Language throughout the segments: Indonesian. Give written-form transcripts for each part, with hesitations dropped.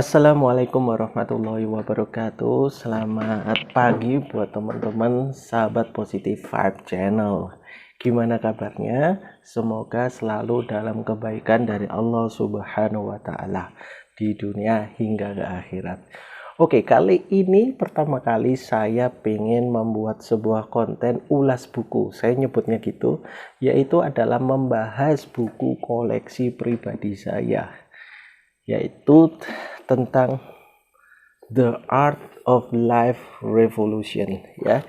Assalamualaikum warahmatullahi wabarakatuh. Selamat pagi buat teman-teman sahabat Positive Vibe Channel. Gimana kabarnya? Semoga selalu dalam kebaikan dari Allah Subhanahu wa Ta'ala di dunia hingga ke akhirat. Oke, kali ini pertama kali saya pengen membuat sebuah konten ulas buku. Saya nyebutnya gitu, yaitu adalah membahas buku koleksi pribadi saya, yaitu tentang The Art of Life Revolution ya.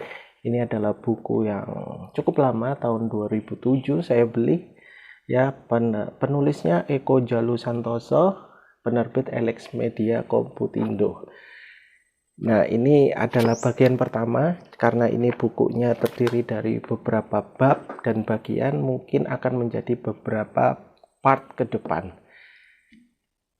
Ini adalah buku yang cukup lama, tahun 2007 saya beli ya. Penulisnya Eko Jalu Santoso, penerbit Elex Media Komputindo. Nah, ini adalah bagian pertama. Karena ini bukunya terdiri dari beberapa bab dan bagian, mungkin akan menjadi beberapa part ke depan.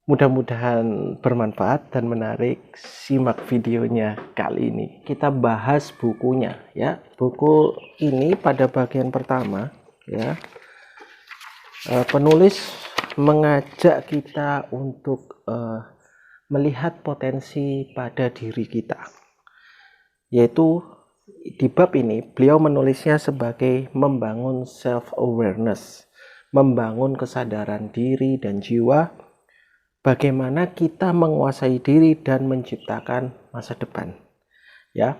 Mudah-mudahan bermanfaat dan menarik. Simak videonya kali ini. Kita bahas bukunya ya. Buku ini pada bagian pertama ya, penulis mengajak kita untuk melihat potensi pada diri kita. Yaitu di bab ini beliau menulisnya sebagai membangun self awareness, membangun kesadaran diri dan jiwa. Bagaimana kita menguasai diri dan menciptakan masa depan ya.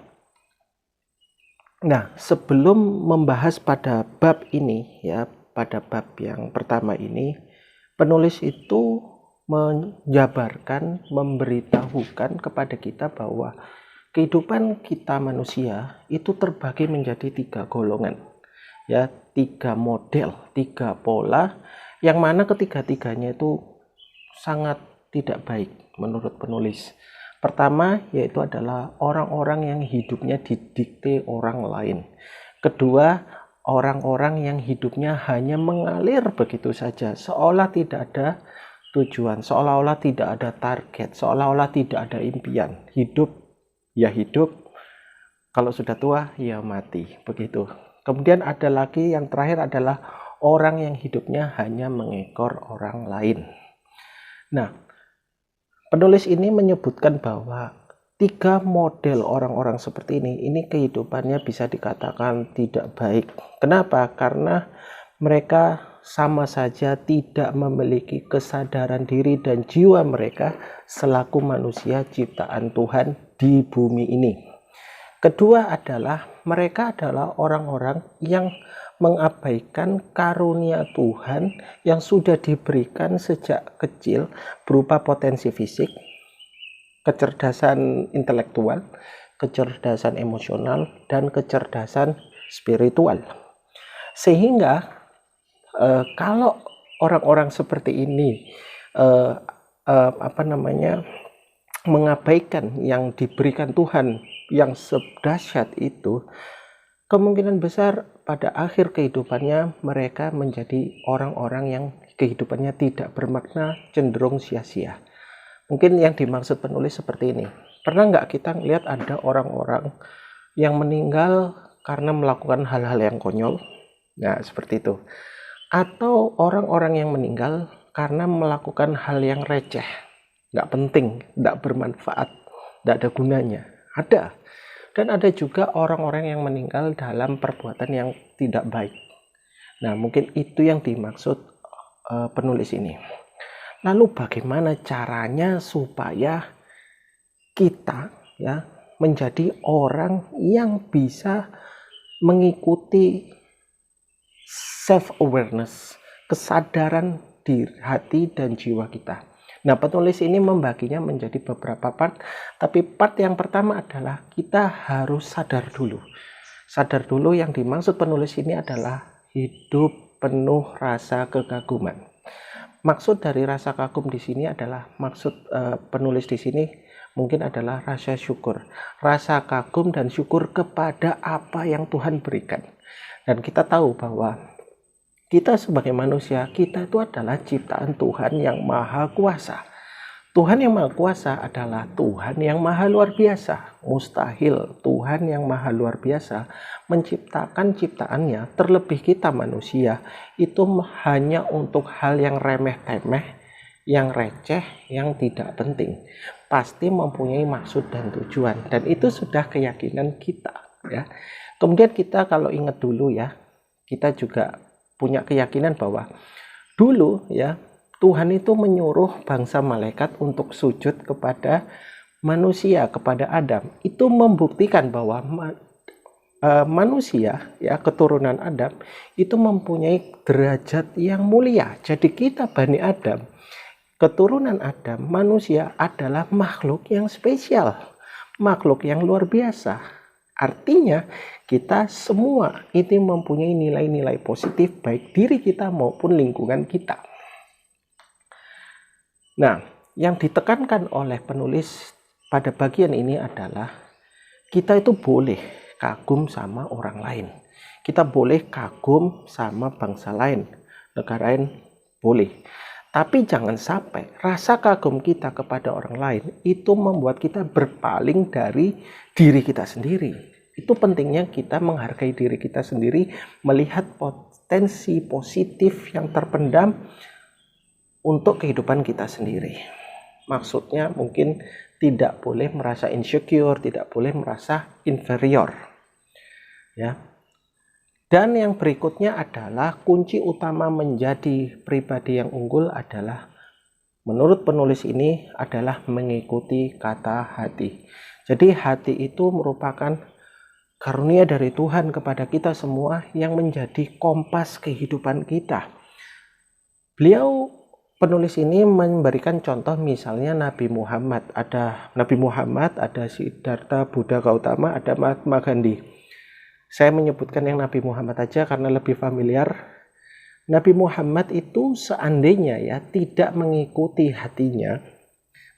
Nah, sebelum membahas pada bab ini ya, pada bab yang pertama ini, penulis itu menjabarkan, memberitahukan kepada kita bahwa kehidupan kita manusia itu terbagi menjadi 3 golongan ya, 3 model, 3 pola, yang mana ketiga-tiganya itu sangat tidak baik menurut penulis. Pertama yaitu adalah orang-orang yang hidupnya didikte orang lain. Kedua, orang-orang yang hidupnya hanya mengalir begitu saja, seolah tidak ada tujuan, seolah-olah tidak ada target, seolah-olah tidak ada impian. Hidup ya hidup, kalau sudah tua ya mati, begitu. Kemudian ada lagi yang terakhir adalah orang yang hidupnya hanya mengekor orang lain. Nah, penulis ini menyebutkan bahwa 3 model orang-orang seperti ini kehidupannya bisa dikatakan tidak baik. Kenapa? Karena mereka sama saja tidak memiliki kesadaran diri dan jiwa mereka selaku manusia ciptaan Tuhan di bumi ini. Kedua adalah mereka adalah orang-orang yang mengabaikan karunia Tuhan yang sudah diberikan sejak kecil berupa potensi fisik, kecerdasan intelektual, kecerdasan emosional, dan kecerdasan spiritual. Sehingga kalau orang-orang seperti ini mengabaikan yang diberikan Tuhan yang sedahsyat itu, kemungkinan besar pada akhir kehidupannya mereka menjadi orang-orang yang kehidupannya tidak bermakna, cenderung sia-sia. Mungkin yang dimaksud penulis seperti ini. Pernah nggak kita lihat ada orang-orang yang meninggal karena melakukan hal-hal yang konyol? Nah, seperti itu. Atau orang-orang yang meninggal karena melakukan hal yang receh, nggak penting, nggak bermanfaat, nggak ada gunanya. Ada. Dan ada juga orang-orang yang meninggal dalam perbuatan yang tidak baik. Nah, mungkin itu yang dimaksud penulis ini. Lalu bagaimana caranya supaya kita ya menjadi orang yang bisa mengikuti self awareness, kesadaran di hati dan jiwa kita. Nah, penulis ini membaginya menjadi beberapa part, tapi part yang pertama adalah kita harus sadar dulu. Sadar dulu yang dimaksud penulis ini adalah hidup penuh rasa kekaguman. Maksud dari rasa kagum di sini adalah penulis di sini mungkin adalah rasa syukur. Rasa kagum dan syukur kepada apa yang Tuhan berikan. Dan kita tahu bahwa kita sebagai manusia, kita itu adalah ciptaan Tuhan yang maha kuasa. Tuhan yang maha kuasa adalah Tuhan yang maha luar biasa. Mustahil Tuhan yang maha luar biasa menciptakan ciptaannya, terlebih kita manusia, itu hanya untuk hal yang remeh-temeh, yang receh, yang tidak penting. Pasti mempunyai maksud dan tujuan, dan itu sudah keyakinan kita, ya. Kemudian kita kalau ingat dulu ya, kita juga punya keyakinan bahwa dulu ya Tuhan itu menyuruh bangsa malaikat untuk sujud kepada manusia, kepada Adam. Itu membuktikan bahwa manusia ya, keturunan Adam itu mempunyai derajat yang mulia. Jadi kita Bani Adam, keturunan Adam, manusia adalah makhluk yang spesial, makhluk yang luar biasa. Artinya kita semua ini mempunyai nilai-nilai positif baik diri kita maupun lingkungan kita. Nah, yang ditekankan oleh penulis pada bagian ini adalah kita itu boleh kagum sama orang lain. Kita boleh kagum sama bangsa lain, negara lain boleh. Tapi jangan sampai rasa kagum kita kepada orang lain itu membuat kita berpaling dari diri kita sendiri. Itu pentingnya kita menghargai diri kita sendiri, melihat potensi positif yang terpendam untuk kehidupan kita sendiri. Maksudnya mungkin tidak boleh merasa insecure, tidak boleh merasa inferior. Ya. Dan yang berikutnya adalah kunci utama menjadi pribadi yang unggul adalah, menurut penulis ini, adalah mengikuti kata hati. Jadi hati itu merupakan karunia dari Tuhan kepada kita semua yang menjadi kompas kehidupan kita. Penulis ini memberikan contoh, misalnya Nabi Muhammad. Ada Nabi Muhammad, ada Siddhartha Buddha Gautama, ada Mahatma Gandhi. Saya menyebutkan yang Nabi Muhammad aja karena lebih familiar. Nabi Muhammad itu seandainya ya tidak mengikuti hatinya,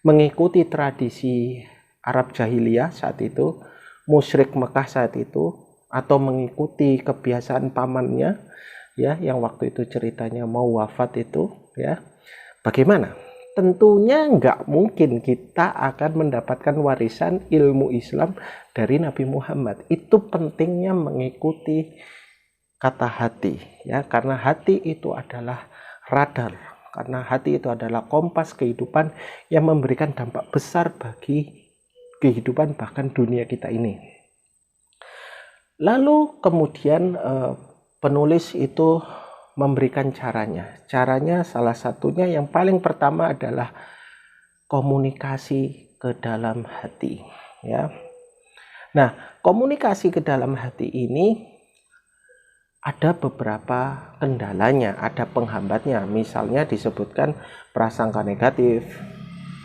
mengikuti tradisi Arab jahiliyah saat itu, musyrik Mekah saat itu, atau mengikuti kebiasaan pamannya ya, yang waktu itu ceritanya mau wafat itu ya, bagaimana? Tentunya nggak mungkin kita akan mendapatkan warisan ilmu Islam dari Nabi Muhammad. Itu pentingnya mengikuti kata hati ya, karena hati itu adalah radar, karena hati itu adalah kompas kehidupan yang memberikan dampak besar bagi kehidupan bahkan dunia kita ini. Lalu kemudian penulis itu memberikan caranya. Caranya salah satunya yang paling pertama adalah komunikasi ke dalam hati ya. Nah, komunikasi ke dalam hati ini ada beberapa kendalanya, ada penghambatnya. Misalnya disebutkan prasangka negatif,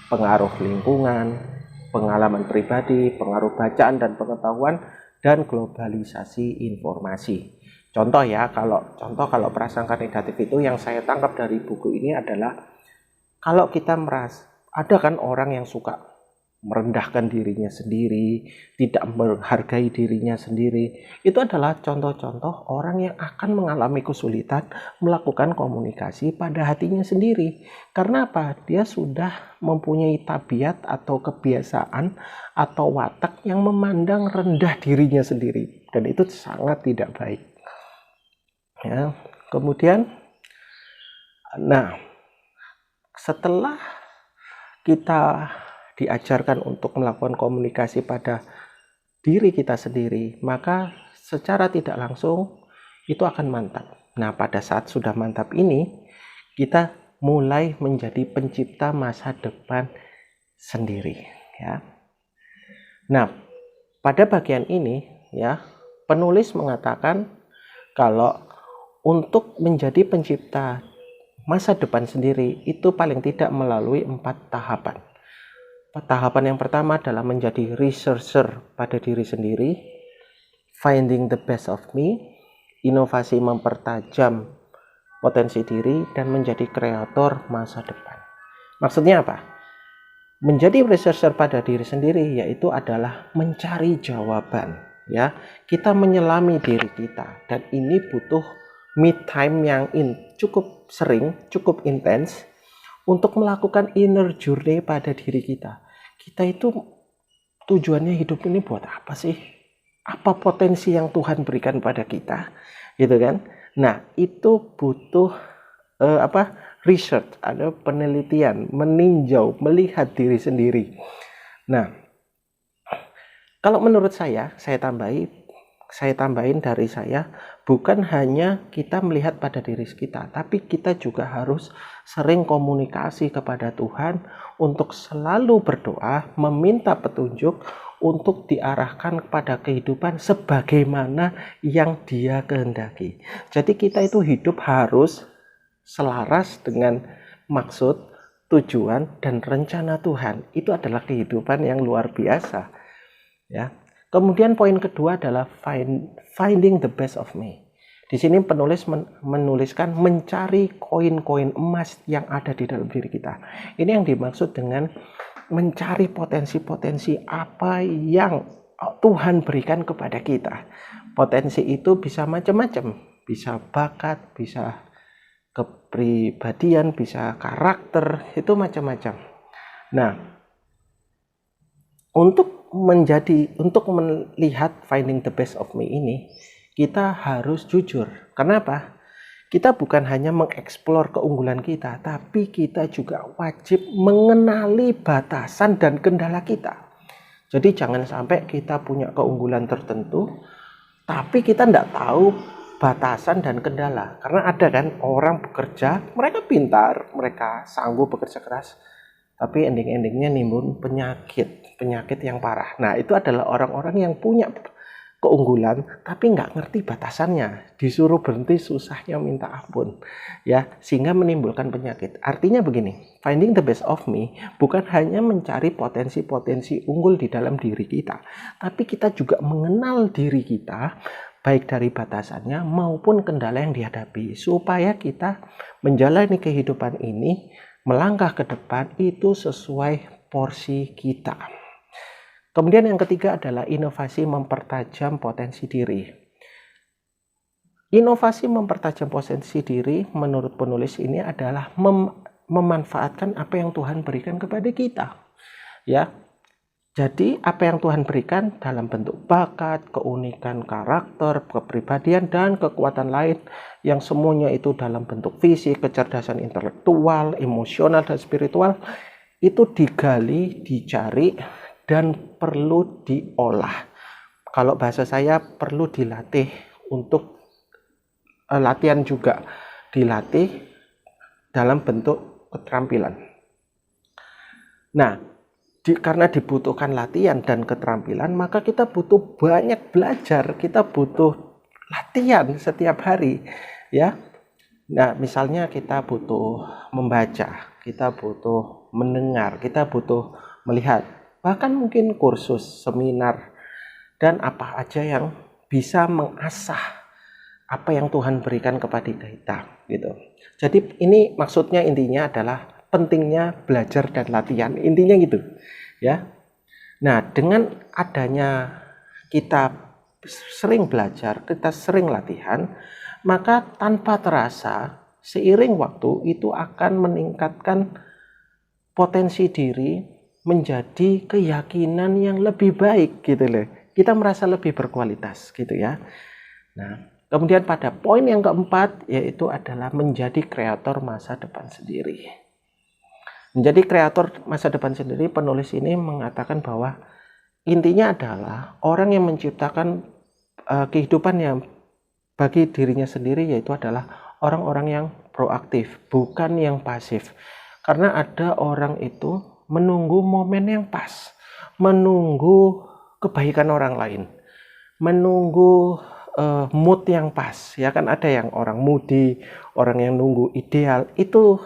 pengaruh lingkungan, pengalaman pribadi, pengaruh bacaan dan pengetahuan, dan globalisasi informasi. Contoh kalau prasangka negatif itu yang saya tangkap dari buku ini adalah, kalau kita merasa ada kan orang yang suka merendahkan dirinya sendiri, tidak menghargai dirinya sendiri, itu adalah contoh-contoh orang yang akan mengalami kesulitan melakukan komunikasi pada hatinya sendiri. Karena apa? Dia sudah mempunyai tabiat atau kebiasaan atau watak yang memandang rendah dirinya sendiri, dan itu sangat tidak baik. Ya, kemudian, nah, setelah kita diajarkan untuk melakukan komunikasi pada diri kita sendiri, maka secara tidak langsung itu akan mantap. Nah, pada saat sudah mantap ini, kita mulai menjadi pencipta masa depan sendiri. Ya. Nah, pada bagian ini, ya, penulis mengatakan kalau untuk menjadi pencipta masa depan sendiri itu paling tidak melalui 4 tahapan. Tahapan yang pertama adalah menjadi researcher pada diri sendiri, finding the best of me, inovasi mempertajam potensi diri, dan menjadi kreator masa depan. Maksudnya apa? Menjadi researcher pada diri sendiri yaitu adalah mencari jawaban, ya. Kita menyelami diri kita, dan ini butuh me time yang cukup sering, cukup intens untuk melakukan inner journey pada diri kita. Kita itu tujuannya hidup ini buat apa sih? Apa potensi yang Tuhan berikan pada kita? Gitu kan? Nah, itu butuh research, ada penelitian, meninjau, melihat diri sendiri. Nah, kalau menurut saya tambahin dari saya, bukan hanya kita melihat pada diri kita, tapi kita juga harus sering komunikasi kepada Tuhan untuk selalu berdoa, meminta petunjuk untuk diarahkan kepada kehidupan sebagaimana yang Dia kehendaki. Jadi kita itu hidup harus selaras dengan maksud, tujuan, dan rencana Tuhan. Itu adalah kehidupan yang luar biasa, ya. Kemudian poin kedua adalah finding the best of me. Di sini penulis menuliskan mencari koin-koin emas yang ada di dalam diri kita. Ini yang dimaksud dengan mencari potensi-potensi apa yang Tuhan berikan kepada kita. Potensi itu bisa macam-macam, bisa bakat, bisa kepribadian, bisa karakter, itu macam-macam. Nah, untuk melihat finding the best of me ini, kita harus jujur. Kenapa? Kita bukan hanya mengeksplor keunggulan kita, tapi kita juga wajib mengenali batasan dan kendala kita. Jadi jangan sampai kita punya keunggulan tertentu, tapi kita tidak tahu batasan dan kendala. Karena ada kan orang bekerja, mereka pintar, mereka sanggup bekerja keras, tapi ending-endingnya nimbun penyakit yang parah. Nah, itu adalah orang-orang yang punya keunggulan tapi nggak ngerti batasannya, disuruh berhenti susahnya minta ampun, ya, sehingga menimbulkan penyakit. Artinya begini, finding the best of me bukan hanya mencari potensi-potensi unggul di dalam diri kita, tapi kita juga mengenal diri kita baik dari batasannya maupun kendala yang dihadapi, supaya kita menjalani kehidupan ini, melangkah ke depan itu sesuai porsi kita. Kemudian yang ketiga adalah inovasi mempertajam potensi diri. Inovasi mempertajam potensi diri menurut penulis ini adalah memanfaatkan apa yang Tuhan berikan kepada kita. Ya. Jadi apa yang Tuhan berikan dalam bentuk bakat, keunikan karakter, kepribadian, dan kekuatan lain yang semuanya itu dalam bentuk fisik, kecerdasan intelektual, emosional, dan spiritual, itu digali, dicari, dan perlu diolah. Kalau bahasa saya perlu dilatih, untuk latihan juga dilatih dalam bentuk keterampilan. Nah, karena dibutuhkan latihan dan keterampilan, maka kita butuh banyak belajar, kita butuh latihan setiap hari, ya. Nah, misalnya kita butuh membaca, kita butuh mendengar, kita butuh melihat, bahkan mungkin kursus, seminar, dan apa aja yang bisa mengasah apa yang Tuhan berikan kepada kita, gitu. Jadi ini maksudnya, intinya adalah pentingnya belajar dan latihan, intinya gitu, ya. Nah, dengan adanya kita sering belajar, kita sering latihan, maka tanpa terasa seiring waktu itu akan meningkatkan potensi diri menjadi keyakinan yang lebih baik, gitu loh. Kita merasa lebih berkualitas, gitu ya. Nah, kemudian pada poin yang keempat, yaitu adalah menjadi kreator masa depan sendiri. Menjadi kreator masa depan sendiri, penulis ini mengatakan bahwa intinya adalah orang yang menciptakan kehidupan yang bagi dirinya sendiri, yaitu adalah orang-orang yang proaktif, bukan yang pasif. Karena ada orang itu menunggu momen yang pas, menunggu kebaikan orang lain, menunggu mood yang pas, ya kan. Ada yang orang moody, orang yang nunggu ideal, itu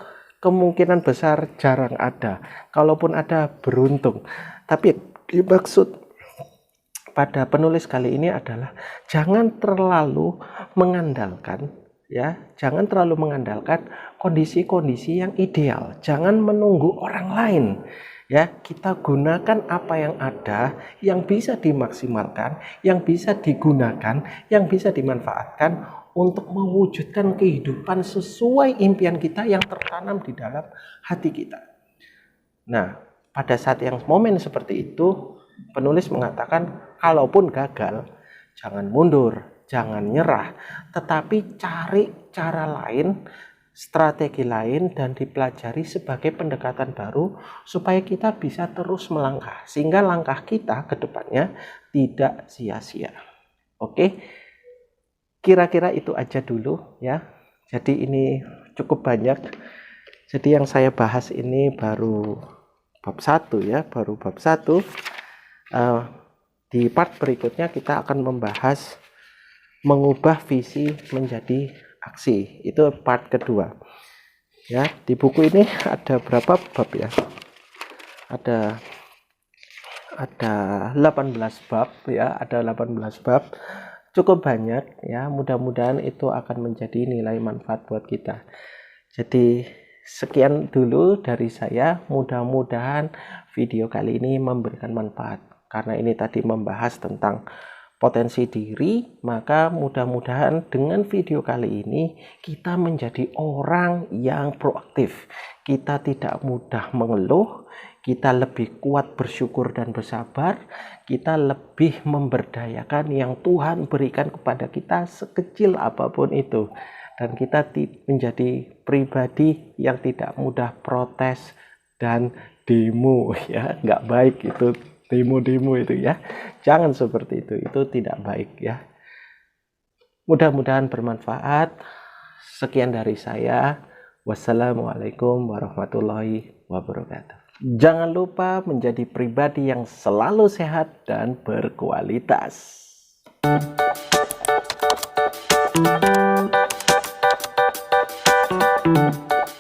kemungkinan besar jarang ada. Kalaupun ada, beruntung. Tapi dimaksud pada penulis kali ini adalah jangan terlalu mengandalkan, ya, jangan terlalu mengandalkan kondisi-kondisi yang ideal. Jangan menunggu orang lain, ya. Kita gunakan apa yang ada, yang bisa dimaksimalkan, yang bisa digunakan, yang bisa dimanfaatkan untuk mewujudkan kehidupan sesuai impian kita yang tertanam di dalam hati kita. Nah, pada saat yang momen seperti itu, penulis mengatakan, kalaupun gagal, jangan mundur, jangan nyerah, tetapi cari cara lain strategi lain dan dipelajari sebagai pendekatan baru supaya kita bisa terus melangkah sehingga langkah kita ke depannya tidak sia-sia. Oke, kira-kira itu aja dulu ya. Jadi ini cukup banyak. Jadi yang saya bahas ini baru bab 1 ya, baru bab 1. Di part berikutnya kita akan membahas mengubah visi menjadi aksi. Itu part kedua. Ya, di buku ini ada berapa bab ya? Ada 18 bab ya, ada 18 bab. Cukup banyak ya, mudah-mudahan itu akan menjadi nilai manfaat buat kita. Jadi sekian dulu dari saya, mudah-mudahan video kali ini memberikan manfaat. Karena ini tadi membahas tentang potensi diri, maka mudah-mudahan dengan video kali ini kita menjadi orang yang proaktif. Kita tidak mudah mengeluh, kita lebih kuat bersyukur dan bersabar, kita lebih memberdayakan yang Tuhan berikan kepada kita sekecil apapun itu. Dan kita menjadi pribadi yang tidak mudah protes dan demo ya, nggak baik itu demo-demo itu ya. Jangan seperti itu tidak baik ya. Mudah-mudahan bermanfaat. Sekian dari saya. Wassalamualaikum warahmatullahi wabarakatuh. Jangan lupa menjadi pribadi yang selalu sehat dan berkualitas.